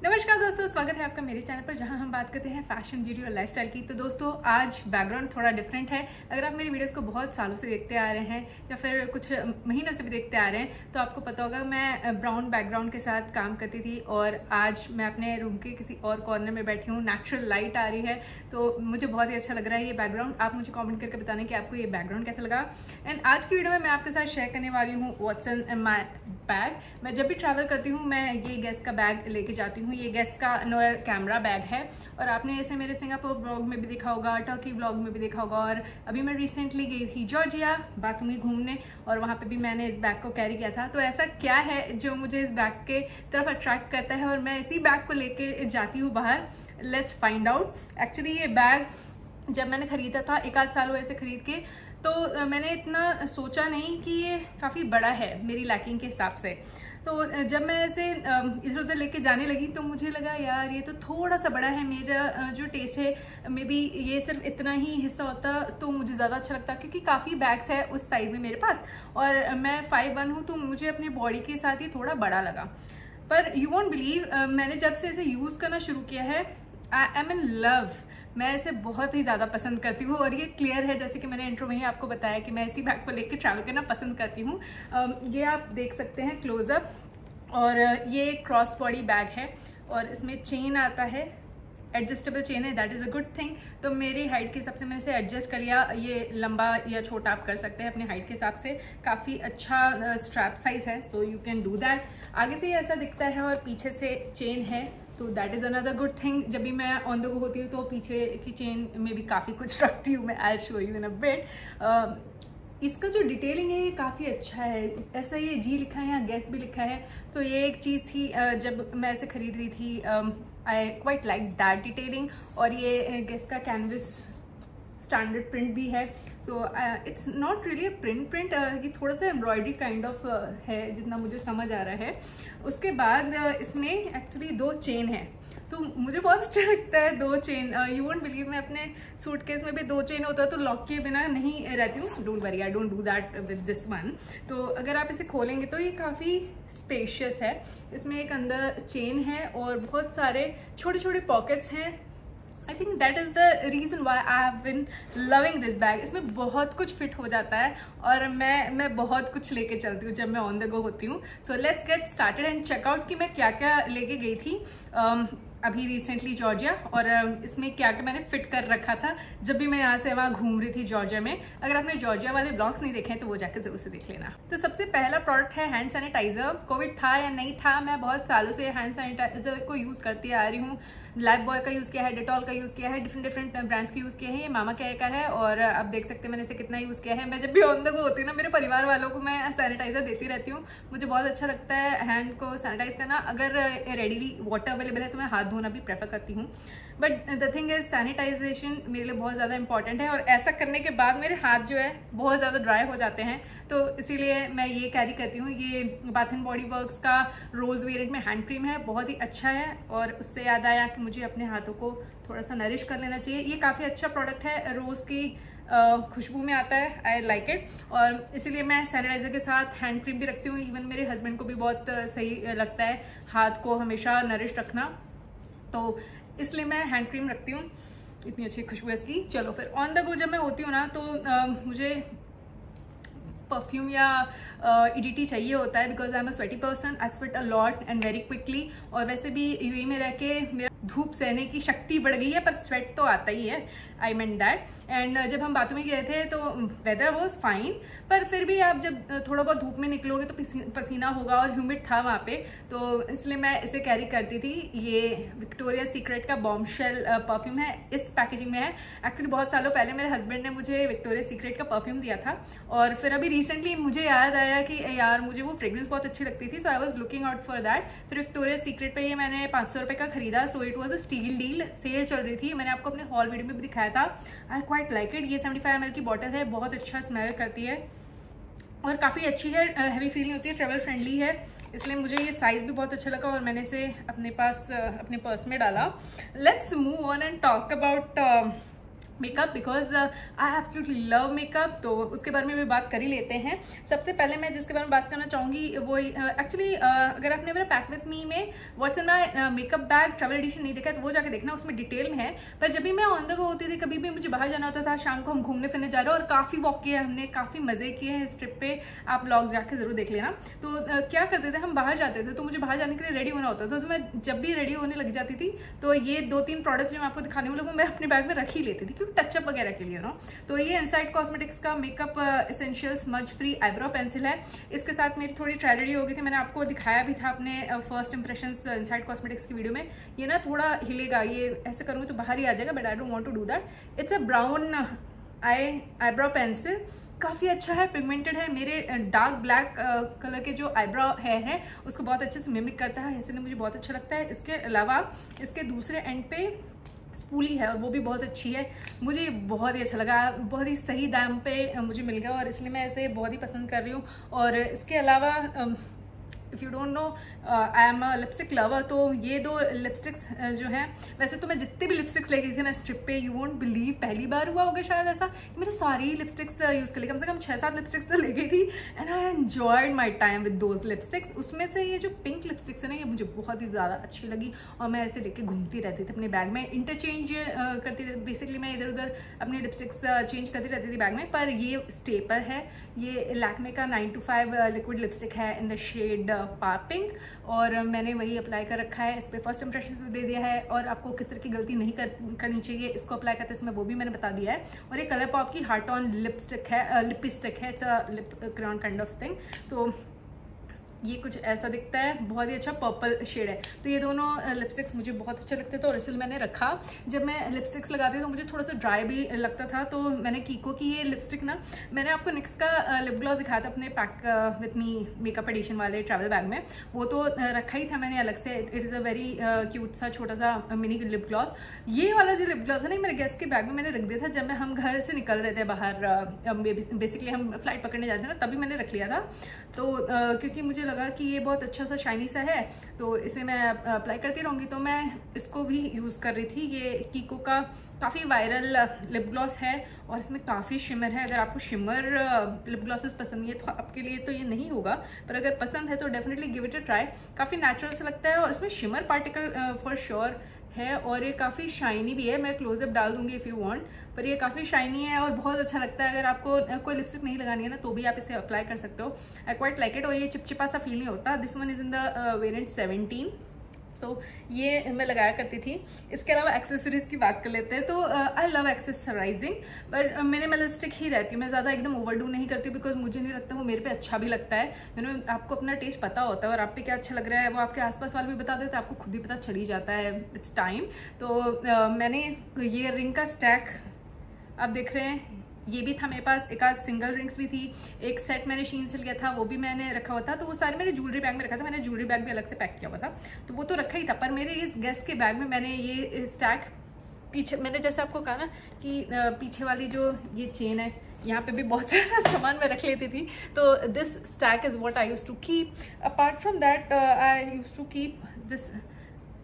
नमस्कार दोस्तों, स्वागत है आपका मेरे चैनल पर जहां हम बात करते हैं फैशन, ब्यूटी और लाइफस्टाइल की। तो दोस्तों आज बैकग्राउंड थोड़ा डिफरेंट है। अगर आप मेरी वीडियोस को बहुत सालों से देखते आ रहे हैं या फिर कुछ महीनों से भी देखते आ रहे हैं तो आपको पता होगा मैं ब्राउन बैकग्राउंड के साथ काम करती थी और आज मैं अपने रूम के किसी और कॉर्नर में बैठी हूँ। नेचुरल लाइट आ रही है तो मुझे बहुत ही अच्छा लग रहा है ये बैकग्राउंड। आप मुझे कॉमेंट करके बताना कि आपको ये बैकग्राउंड कैसा लगा। एंड आज की वीडियो में मैं आपके साथ शेयर करने वाली हूँ व्हाट्स इन माई बैग। मैं जब भी ट्रैवल करती हूँ मैं ये गेस का बैग लेके जाती हूँ। ये गेस का नोएल कैमरा बैग है और आपने इसे मेरे सिंगापुर व्लॉग में भी देखा होगा, टर्की व्लॉग में भी देखा होगा। और अभी मैं रिसेंटली गई थी जॉर्जिया बाथरूमी घूमने और वहाँ पे भी मैंने इस बैग को कैरी किया था। तो ऐसा क्या है जो मुझे इस बैग के तरफ अट्रैक्ट करता है और मैं इसी बैग को लेके जाती हूँ बाहर। Let's find out. एक्चुअली ये बैग जब मैंने खरीदा था 1 आध साल हुए ऐसे खरीद के, तो मैंने इतना सोचा नहीं कि ये काफ़ी बड़ा है मेरी लैकिंग के हिसाब से। तो जब मैं ऐसे इधर उधर लेके जाने लगी तो मुझे लगा यार ये तो थोड़ा सा बड़ा है। मेरा जो टेस्ट है मे बी ये सिर्फ इतना ही हिस्सा होता तो मुझे ज़्यादा अच्छा लगता, क्योंकि काफ़ी बैग्स है उस साइज़ में मेरे पास और मैं 5'1" हूँ तो मुझे अपने बॉडी के साथ ही थोड़ा बड़ा लगा। पर यू वॉन्ट बिलीव, मैंने जब से इसे यूज़ करना शुरू किया है आई एम इन लव। मैं इसे बहुत ही ज़्यादा पसंद करती हूँ और ये क्लियर है, जैसे कि मैंने इंट्रो में ही आपको बताया कि मैं इसी बैग को लेकर ट्रैवल करना पसंद करती हूँ। ये आप देख सकते हैं क्लोजअप। और ये क्रॉस बॉडी बैग है और इसमें चेन आता है, एडजस्टेबल चेन है, that is a good thing. तो मेरी हाइट के हिसाब से मैंने इसे एडजस्ट कर लिया। ये लंबा या छोटा आप कर सकते हैं अपनी हाइट के हिसाब से। काफ़ी अच्छा स्ट्रैप साइज़ है, so you can do that. आगे से ये ऐसा दिखता है और पीछे से चेन है, तो that is another good thing. जब भी मैं ऑन द गो होती हूँ तो पीछे की चेन में भी काफ़ी कुछ रखती हूँ मैं। I show you in a bit. इसका जो डिटेलिंग है ये काफ़ी अच्छा है। ऐसा ये जी लिखा है, यहाँ गैस भी लिखा है। तो ये एक चीज़ थी जब मैं इसे खरीद रही थी, आई क्वाइट लाइक दैट डिटेलिंग। और ये गैस का कैनवस स्टैंडर्ड प्रिंट भी है। So it's not really print, ये थोड़ा सा एम्ब्रॉयडरी काइंड ऑफ है जितना मुझे समझ आ रहा है। उसके बाद इसमें एक्चुअली 2 चेन है तो मुझे बहुत अच्छा लगता है 2 चेन। यू वोंट बिलीव, मैं अपने सूटकेस में भी 2 चेन होता है तो लॉक किए बिना नहीं रहती हूँ। Don't worry, I don't do that with this one. तो अगर आप इसे खोलेंगे तो ये काफ़ी स्पेशियस है। इसमें एक अंदर चेन है और बहुत सारे छोटे छोटे पॉकेट्स हैं। I think that is the reason why I have been loving this bag. इसमें बहुत कुछ फिट हो जाता है और मैं बहुत कुछ लेके चलती हूँ जब मैं ऑन द गो होती हूँ। So let's get started and check out कि मैं क्या क्या लेके गई थी अभी रिसेंटली जॉर्जिया, और इसमें क्या क्या मैंने फिट कर रखा था जब भी मैं यहाँ से वहाँ घूम रही थी जॉर्जिया में। अगर आपने जॉर्जिया वाले ब्लॉग्स नहीं देखे हैं तो वो जाकर जरूर से देख लेना। तो सबसे पहला प्रोडक्ट है हैंड सैनिटाइजर। कोविड था या नहीं था, मैं बहुत सालों से हैंड सैनिटाइजर को यूज़ करती आ रही हूँ। लाइफ बॉय का यूज़ किया है, डेटॉल का यूज़ किया है, डिफरेंट ब्रांड्स के यूज़ किए हैं। ये मामा केयर का है और आप देख सकते हैं मैंने इसे कितना यूज़ किया है। मैं जब भी ऑन द गो होती हूँ ना, मेरे परिवार वालों को मैं सैनिटाइजर देती रहती हूँ। मुझे बहुत अच्छा लगता है हैंड को सैनिटाइज करना। अगर रेडीली वाटर अवेलेबल है तो मैं हाथ धोना भी प्रेफर करती हूँ। But the thing is sanitization मेरे लिए बहुत ज़्यादा इंपॉर्टेंट है और ऐसा करने के बाद मेरे हाथ जो है बहुत ज़्यादा ड्राई हो जाते हैं, तो इसीलिए मैं ये कैरी करती हूँ। ये बाथ एंड बॉडी वर्क्स का रोज़ वेरिएंट में हैंड क्रीम है, बहुत ही अच्छा है। और उससे याद आया कि मुझे अपने हाथों को थोड़ा सा नरिश कर लेना चाहिए। ये काफ़ी अच्छा प्रोडक्ट है, रोज़ की खुशबू में आता है, आई लाइक इट। और इसीलिए मैं सैनिटाइजर के साथ हैंड क्रीम भी रखती हूँ। इवन मेरे हस्बैंड को भी बहुत सही लगता है हाथ को हमेशा नरिश रखना, तो इसलिए मैं हैंड क्रीम रखती हूँ। इतनी अच्छी खुशबू है इसकी। चलो फिर ऑन द गो जब मैं होती हूँ ना तो मुझे परफ्यूम या ईडीटी चाहिए होता है, because I am a sweaty person. I sweat a lot and very quickly. और वैसे भी यूएई में रह के मेरा धूप सहने की शक्ति बढ़ गई है, पर स्वेट तो आता ही है, आई मीन दैट। एंड जब हम बाथरूम में गए थे तो वेदर वॉज फाइन, पर फिर भी आप जब थोड़ा बहुत धूप में निकलोगे तो पसीना होगा और ह्यूमिड था वहाँ पे, तो इसलिए मैं इसे कैरी करती थी। ये विक्टोरिया सीक्रेट का बॉम्बशेल परफ्यूम है, इस पैकेजिंग में है। एक्चुअली बहुत सालों पहले मेरे हस्बैंड ने मुझे विक्टोरिया सीक्रेट का परफ्यूम दिया था और फिर अभी रिसेंटली मुझे याद आया कि यार मुझे वो फ्रेग्रेंस बहुत अच्छी लगती थी, so I was looking out for that. फिर विक्टोरिया सीक्रेट पे ये मैंने 500 रुपये का खरीदा। So it was a steal deal, sale चल रही थी। मैंने आपको अपने हॉल वीडियो में भी दिखाया था। आई क्वाइट लाइक इट। ये 75 ml की बॉटल है, बहुत अच्छा स्मेल करती है और काफ़ी अच्छी है, हैवी फील नहीं होती है, ट्रेवल फ्रेंडली है। इसलिए मुझे ये साइज़ भी बहुत अच्छा लगा और मैंने इसे अपने पास अपने पर्स में डाला। Let's move on and talk about makeup because I absolutely love makeup. तो उसके बारे में भी बात कर ही लेते हैं। सबसे पहले मैं जिसके बारे में बात करना चाहूँगी वो एक्चुअली अगर आपने मेरा पैक विथ मी में what's in my makeup bag travel edition नहीं देखा है तो वो जाके देखना, उसमें डिटेल में है। पर जब भी मैं ऑन द गो होती थी, कभी भी मुझे बाहर जाना होता था, शाम को हम घूमने फिरने जा रहे हैं और काफ़ी वॉक किया हमने, काफ़ी मज़े किए हैं इस ट्रिप पे। आप ब्लॉग जाके ज़रूर देख लेना। तो क्या करते थे, हम बाहर जाते थे तो मुझे बाहर जाने के लिए रेडी होना होता था। तो मैं जब भी रेडी होने लग जाती थी तो ये 2-3 प्रोडक्ट्स जो मैं आपको दिखाने वाला हूँ मैं अपने बैग में रख ही लेती थी, क्योंकि टचअप वगैरह के लिए ना। तो ये इनसाइड कॉस्मेटिक्स का makeup essential smudge free eyebrow pencil है। इसके साथ मेरी थोड़ी ट्रेजेडी हो गई थी, मैंने आपको दिखाया भी था अपने फर्स्ट इंप्रेशंस इनसाइड कॉस्मेटिक्स की वीडियो में। ये ना थोड़ा हिलेगा, ये ऐसे करूँगी तो बाहर ही आ जाएगा, but I don't want to do that. It's a brown eyebrow pencil, काफ़ी अच्छा है, पिगमेंटेड है। मेरे डार्क ब्लैक कलर के जो आईब्रो है उसको बहुत अच्छे से मिमिक करता है, इसलिए मुझे बहुत अच्छा लगता है। इसके अलावा इसके दूसरे एंड पे स्पूली है और वो भी बहुत अच्छी है, मुझे बहुत ही अच्छा लगा, बहुत ही सही दाम पे मुझे मिल गया और इसलिए मैं इसे बहुत ही पसंद कर रही हूँ। और इसके अलावा if you don't know I am a lipstick lover, तो ये 2 लिपस्टिक्स जो हैं, वैसे तो मैं जितने भी लिपस्टिक्स ले गई थी ना इस ट्रिप पे, यू वोंट बिलीव, पहली बार हुआ होगा शायद ऐसा कि मैंने सारी लिपस्टिक्स यूज़ कर ली, कम से कम 6-7 लिपस्टिक्स तो ले गई थी। And I enjoyed my time with those lipsticks. उसमें से ये जो पिंक लिपस्टिक्स है ना, ये मुझे बहुत ही ज़्यादा अच्छी लगी और मैं ऐसे लेके घूमती रहती थी अपने बैग में, इंटरचेंज करती थी। बेसिकली मैं इधर उधर अपने लिपस्टिक्स चेंज करती रहती थी बैग में। पर ये स्टेपर है, ये लैक्मे का 9 to 5 लिक्विड लिपस्टिक है इन द शेड पिंक, और मैंने वही अप्लाई कर रखा है। इस पर फर्स्ट इंप्रेशन भी दे दिया है और आपको किस तरह की गलती नहीं करनी चाहिए इसको अप्लाई करते समय वो भी मैंने बता दिया है। और ये कलर पॉप की हार्ट ऑन लिपस्टिक है, लिपस्टिक है, it's a lip crayon kind of thing. तो ये कुछ ऐसा दिखता है, बहुत ही अच्छा पर्पल शेड है। तो ये दोनों लिपस्टिक्स मुझे बहुत अच्छे लगते थे और इसलिए मैंने रखा। जब मैं लिपस्टिक्स लगाती थी तो मुझे थोड़ा सा ड्राई भी लगता था, तो मैंने कीको की ये लिपस्टिक ना, मैंने आपको निक्स का लिप ग्लॉस दिखाया था अपने pack with me makeup edition वाले ट्रैवल बैग में, वो तो रखा ही था मैंने अलग से। It is a very cute सा छोटा सा मिनी लिप ग्लॉस। ये वाला जो लिप ग्लॉस है ना, मेरे गेस्ट के बैग में मैंने रख दिया था जब हम घर से निकल रहे थे बाहर, बेसिकली हम फ्लाइट पकड़ने जाते थे ना, तभी मैंने रख लिया था। तो क्योंकि मुझे लगा कि ये बहुत अच्छा सा शाइनी सा है तो इसे मैं अप्लाई करती रहूँगी, तो मैं इसको भी यूज़ कर रही थी। ये कीको का काफ़ी वायरल लिप ग्लॉस है और इसमें काफ़ी शिमर है। अगर आपको शिमर लिप ग्लॉसेस पसंद है तो आपके लिए तो ये नहीं होगा, पर अगर पसंद है तो definitely give it a try. काफ़ी नेचुरल सा लगता है और इसमें शिमर पार्टिकल फॉर श्योर है और ये काफ़ी शाइनी भी है। मैं क्लोजअप डाल दूंगी इफ़ यू वांट, पर ये काफ़ी शाइनी है और बहुत अच्छा लगता है। अगर आपको कोई लिपस्टिक नहीं लगानी है ना तो भी आप इसे अप्लाई कर सकते हो। आई क्वाइट लाइक इट और ये चिपचिपा सा फील नहीं होता। This one is in the variant 17। सो ये मैं लगाया करती थी। इसके अलावा एक्सेसरीज की बात कर लेते हैं। तो आई लव एक्सेसराइजिंग, पर मैंने मिनिमलिस्टिक ही रहती हूँ, मैं ज़्यादा एकदम ओवरडू नहीं करती हूँ, बिकॉज मुझे नहीं लगता वो मेरे पे अच्छा भी लगता है। आपको अपना टेस्ट पता होता है और आप पे क्या अच्छा लग रहा है वो आपके आसपास वाले भी बता देते हैं, आपको खुद भी पता चल ही जाता है। It's time. तो मैंने ये रिंग का स्टैक आप देख रहे हैं, ये भी था मेरे पास। एक आध सिंगल रिंग्स भी थी, एक सेट मैंने शीन से लिया था वो भी मैंने रखा हुआ था। तो वो सारे मेरे ज्वेलरी बैग में रखा था, मैंने ज्वेलरी बैग भी अलग से पैक किया हुआ था, तो वो तो रखा ही था। पर मेरे इस गेस्ट के बैग में मैंने ये स्टैक पीछे, मैंने जैसे आपको कहा ना कि पीछे वाली जो ये चेन है यहाँ पे भी बहुत सारा सामान मैं रख लेती थी, तो this stack is what I used to keep. Apart from that I used to keep this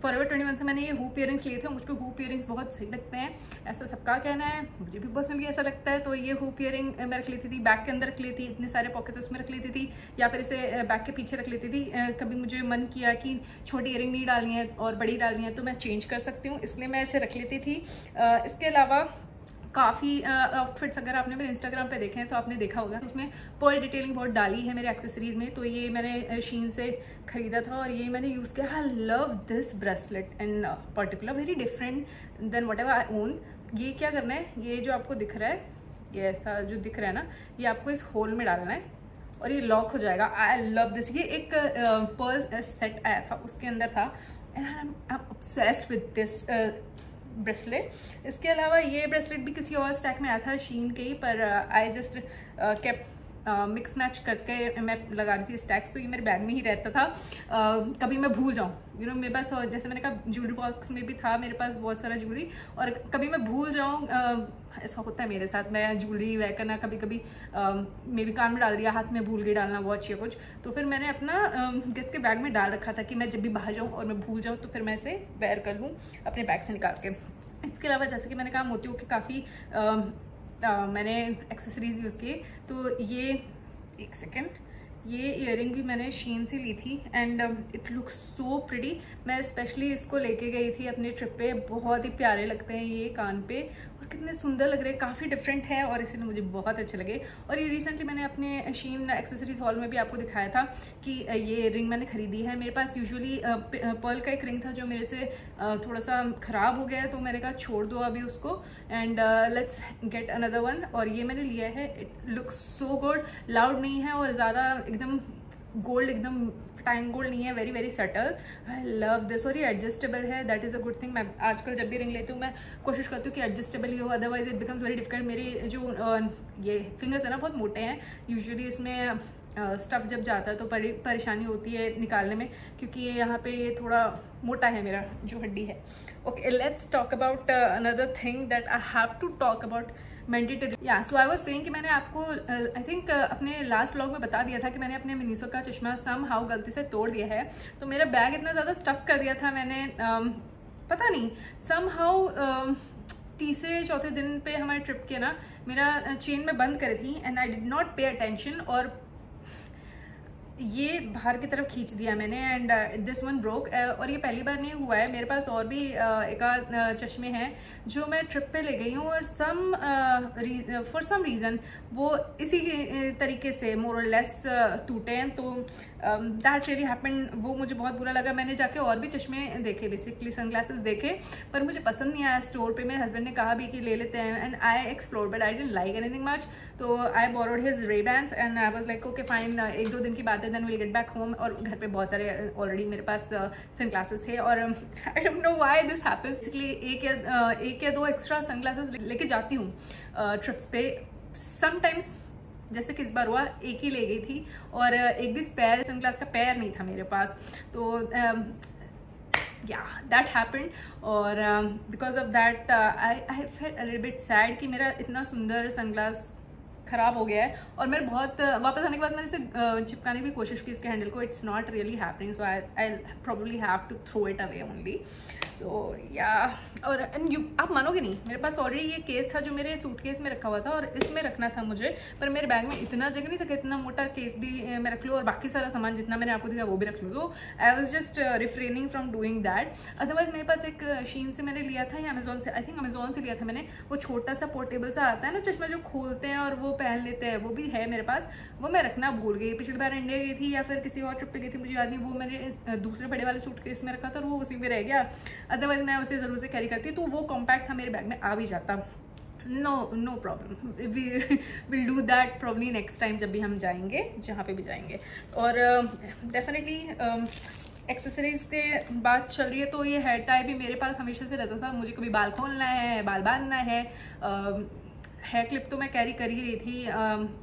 Forever 21 से मैंने ये हूप इयरिंग्स लिए थे। मुझ पर हूप इयरिंग्स बहुत सही लगते हैं, ऐसा सबका कहना है, मुझे भी पर्सनली ऐसा लगता है। तो ये हूप इयरिंग मैं रख लेती थी, बैग के अंदर रख लेती, इतने सारे पॉकेट्स उसमें रख लेती थी, या फिर इसे बैग के पीछे रख लेती थी। कभी मुझे मन किया कि छोटी इयरिंग नहीं डालनी है और बड़ी डालनी है तो मैं चेंज कर सकती हूँ, इसलिए मैं इसे रख लेती थी। इसके अलावा काफ़ी आउटफिट्स अगर आपने मेरे इंस्टाग्राम पे देखे हैं तो आपने देखा होगा, उसमें पर्ल डिटेलिंग बहुत डाली है मेरे एक्सेसरीज में। तो ये मैंने शीन से ख़रीदा था और ये मैंने यूज़ किया। I love this bracelet in particular, very different than whatever I own. ये क्या करना है, ये जो आपको दिख रहा है, ये ऐसा जो दिख रहा है ना, ये आपको इस होल में डालना है और ये लॉक हो जाएगा। आई लव दिस। ये एक पर्ल सेट आया था, उसके अंदर था, and I am obsessed with this bracelet. इसके अलावा ये ब्रेसलेट भी किसी और स्टैक में आया था शीन के ही, पर I just kept mix match करके मैं लगा रही थी स्टैक्स, तो ये मेरे बैग में ही रहता था। कभी मैं भूल जाऊँ, मेरे पास जैसे मैंने कहा ज्वेलरी बॉक्स में भी था मेरे पास बहुत सारा ज्वेलरी, और कभी मैं भूल जाऊँ, ऐसा होता है मेरे साथ, मैं ज्वेलरी वह करना कभी कभी मे भी कान में डाल दिया, हाथ में भूल गई डालना वॉच या कुछ, तो फिर मैंने अपना गेस्ट के बैग में डाल रखा था कि मैं जब भी बाहर जाऊँ और मैं भूल जाऊँ तो फिर मैं इसे वेयर कर लूँ अपने बैग से निकाल के। इसके अलावा जैसे कि मैंने कहा मोतियों के काफ़ी मैंने एक्सेसरीज यूज़ किए। तो ये एक सेकेंड, ये इयररिंग भी मैंने शीन से ली थी and it looks so pretty. मैं स्पेशली इसको लेके गई थी अपने ट्रिप पे, बहुत ही प्यारे लगते हैं ये कान पे और कितने सुंदर लग रहे हैं, काफ़ी डिफरेंट है और इसीलिए मुझे बहुत अच्छे लगे। और ये रिसेंटली मैंने अपने शीन एक्सेसरीज हॉल में भी आपको दिखाया था कि ये रिंग मैंने खरीदी है। मेरे पास यूजुअली पर्ल का एक रिंग था जो मेरे से थोड़ा सा ख़राब हो गया है, तो मैंने कहा छोड़ दो अभी उसको and let's get another one. और ये मैंने लिया है, it looks so good, loud नहीं है और ज़्यादा एकदम गोल्ड, एकदम टाइम गोल्ड नहीं है, very very subtle. I love this. और ये एडजस्टेबल है, that is a good thing. मैं आजकल जब भी रिंग लेती हूँ मैं कोशिश करती हूँ कि एडजस्टेबल ही हो, otherwise it becomes very difficult. मेरे जो ये फिंगर्स है ना बहुत मोटे हैं, यूजुअली इसमें स्टफ़ जब जाता है तो बड़ी परेशानी होती है निकालने में, क्योंकि ये यहाँ पे ये थोड़ा मोटा है मेरा जो हड्डी है। Okay, let's talk about another thing that I have to talk about mandatory. Yeah so I was saying कि मैंने आपको आई थिंक अपने लास्ट व्लॉग में बता दिया था कि मैंने अपने मिनीसो का चश्मा सम हाउ गलती से तोड़ दिया है। तो मेरा बैग इतना ज़्यादा स्टफ़ कर दिया था मैंने, पता नहीं सम हाउ तीसरे चौथे दिन पे हमारे ट्रिप के ना मेरा चेन में बंद करी थी and I did not pay attention और ये बाहर की तरफ खींच दिया मैंने एंड दिस वन ब्रोक। और ये पहली बार नहीं हुआ है, मेरे पास और भी एक आध चश्मे हैं जो मैं ट्रिप पे ले गई हूँ और फॉर सम रीज़न वो इसी तरीके से मोर और लेस टूटे हैं। तो दैट रियली हैपेंड, वो मुझे बहुत बुरा लगा। मैंने जाके और भी चश्मे देखे, बेसिकली सनग्लासेस देखे, पर मुझे पसंद नहीं आया स्टोर पे। मेरे हस्बैंड ने कहा भी कि ले लेते हैं and I explore but I didn't like anything much. तो I borrowed his Ray-Bans and I was like okay fine, एक दो दिन की बात है, then will get back home. और घर पे बहुत सारे ऑलरेडी मेरे पास सनग्लासेस थे और आई don't know why this happens. Basically एक या दो एक्स्ट्रा सनग्लासेस लेके जाती हूँ ट्रिप्स पे समटाइम्स, जैसे कि इस बार हुआ एक ही ले गई थी और एक भी स्पेयर सनग्लास का पेयर नहीं था मेरे पास। तो yeah that happened और because of that I felt a little bit sad कि मेरा इतना सुंदर सनग्लास ख़राब हो गया है। और मैं बहुत वापस आने के बाद मैंने इसे चिपकाने की कोशिश की इसके हैंडल को, it's not really happening, so I probably have to throw it away only. So या और आप मानोगे नहीं, मेरे पास ऑलरेडी ये केस था जो मेरे सूटकेस में रखा हुआ था और इसमें रखना था मुझे, पर मेरे बैग में इतना जगह नहीं था कि इतना मोटा केस भी मैं रख लूँ और बाकी सारा सामान जितना मैंने आपको दिया वो भी रख लूँ। तो I was just refraining from doing that. Otherwise मेरे पास एक शीन से मैंने लिया था या अमेजोन से, आई थिंक अमेजोन से लिया था मैंने, वो छोटा सा पोर्टेबल सा आता है ना चश्मा जो खोलते हैं और वो पहन लेते हैं, वो भी है मेरे पास। वो मैं रखना भूल गई, पिछली बार इंडिया गई थी या फिर किसी और ट्रिप पे गई थी मुझे याद नहीं, वो मैंने दूसरे बड़े वाले सूटकेस में रखा था और वो उसी में रह गया। अदरवाइज मैं उसे जरूर से कैरी करती, तो वो कॉम्पैक्ट था मेरे बैग में आ भी जाता। No problem, will do that probably next time जब भी हम जाएंगे, जहाँ पे भी जाएंगे। और डेफिनेटली एक्सेसरीज के बात चल रही है तो ये हेयर टाई भी मेरे पास हमेशा से रहता था। मुझे कभी बाल खोलना है, बाल बांधना है, हेयर क्लिप तो मैं कैरी कर ही रही थी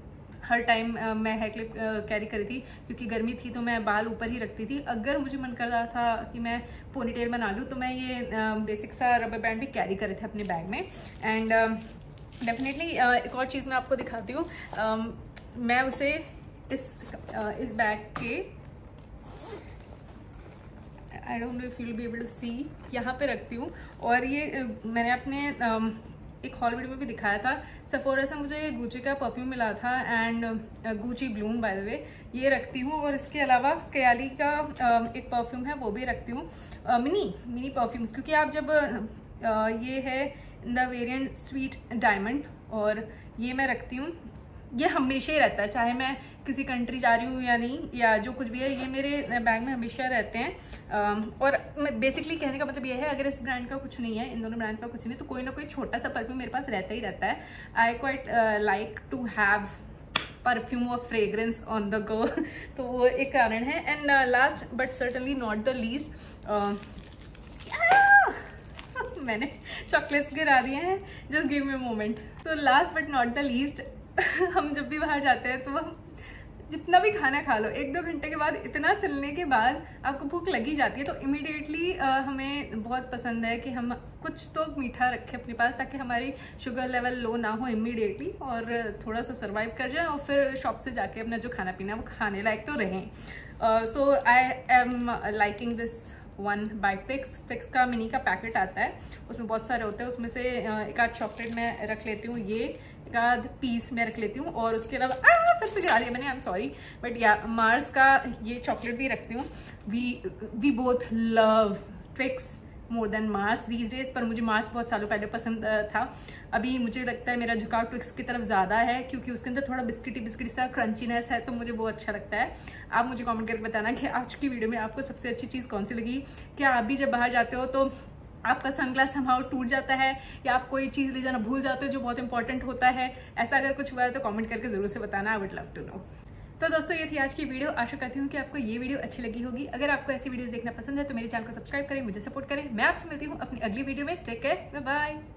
हर टाइम। मैं हेयर क्लिप कैरी करी थी क्योंकि गर्मी थी तो मैं बाल ऊपर ही रखती थी। अगर मुझे मन कर रहा था कि मैं पोनीटेल बना लूँ तो मैं ये बेसिक सा रबर बैंड भी कैरी करे थे अपने बैग में। एंड डेफिनेटली एक और चीज़ मैं आपको दिखाती हूँ, मैं उसे इस बैग के I don't know if you will be able to see, यहाँ पे रखती हूँ। और ये मैंने अपने एक हॉल वीडियो में भी दिखाया था, सेफोरा से मुझे गुची का परफ्यूम मिला था and Gucci Bloom by the way, ये रखती हूँ। और इसके अलावा कयाली का एक परफ्यूम है वो भी रखती हूँ, मिनी परफ्यूम्स, क्योंकि आप जब ये है in the variant sweet diamond और ये मैं रखती हूँ, ये हमेशा ही रहता है चाहे मैं किसी कंट्री जा रही हूँ या नहीं, या जो कुछ भी है ये मेरे बैग में हमेशा रहते हैं। और बेसिकली कहने का मतलब ये है अगर इस ब्रांड का कुछ नहीं है, इन दोनों ब्रांड्स का कुछ नहीं, तो कोई ना कोई छोटा सा परफ्यूम मेरे पास रहता ही रहता है। I quite like to have perfume और फ्रेग्रेंस ऑन द गो, तो वो एक कारण है। And last but certainly not the least, मैंने चॉकलेट्स गिरा दिए हैं, just give me a moment. तो last but not the least, हम जब भी बाहर जाते हैं तो हम जितना भी खाना खा लो, एक दो घंटे के बाद इतना चलने के बाद आपको भूख लगी जाती है, तो इमीडिएटली हमें बहुत पसंद है कि हम कुछ तो मीठा रखें अपने पास ताकि हमारी शुगर लेवल लो ना हो इमीडिएटली और थोड़ा सा सर्वाइव कर जाए और फिर शॉप से जाके अपना जो खाना पीना है वो खाने लायक तो रहें। So I am liking this 1 by fix का मिनी का पैकेट आता है, उसमें बहुत सारे होते हैं, उसमें से एक आध चॉकलेट मैं रख लेती हूँ, ये एक आध पीस मैं रख लेती हूँ, और उसके अलावा फिर से गिरा दिया मैंने, I am sorry, but yeah Mars का ये चॉकलेट भी रखती हूँ। We both love Twix more than Mars these days, पर मुझे मार्स बहुत सालों पहले पसंद था। अभी मुझे लगता है मेरा झुकाव ट्विक्स की तरफ ज़्यादा है, क्योंकि उसके अंदर थोड़ा बिस्किटी सा क्रंचीनेस है, तो मुझे वो अच्छा लगता है। आप मुझे कमेंट करके बताना कि आज की वीडियो में आपको सबसे अच्छी चीज़ कौन सी लगी। क्या आप भी जब बाहर जाते हो तो आपका सनग्लास समहाउ टूट जाता है, या आप कोई चीज़ ले जाना भूल जाते हो जो बहुत इंपॉर्टेंट होता है? ऐसा अगर कुछ हुआ है तो कमेंट करके ज़रूर से बताना, I would love to know. तो दोस्तों ये थी आज की वीडियो, आशा करती हूँ कि आपको ये वीडियो अच्छी लगी होगी। अगर आपको ऐसी वीडियोस देखना पसंद है तो मेरे चैनल को सब्सक्राइब करें, मुझे सपोर्ट करें। मैं आपसे मिलती हूँ अपनी अगली वीडियो में। Take care, bye bye.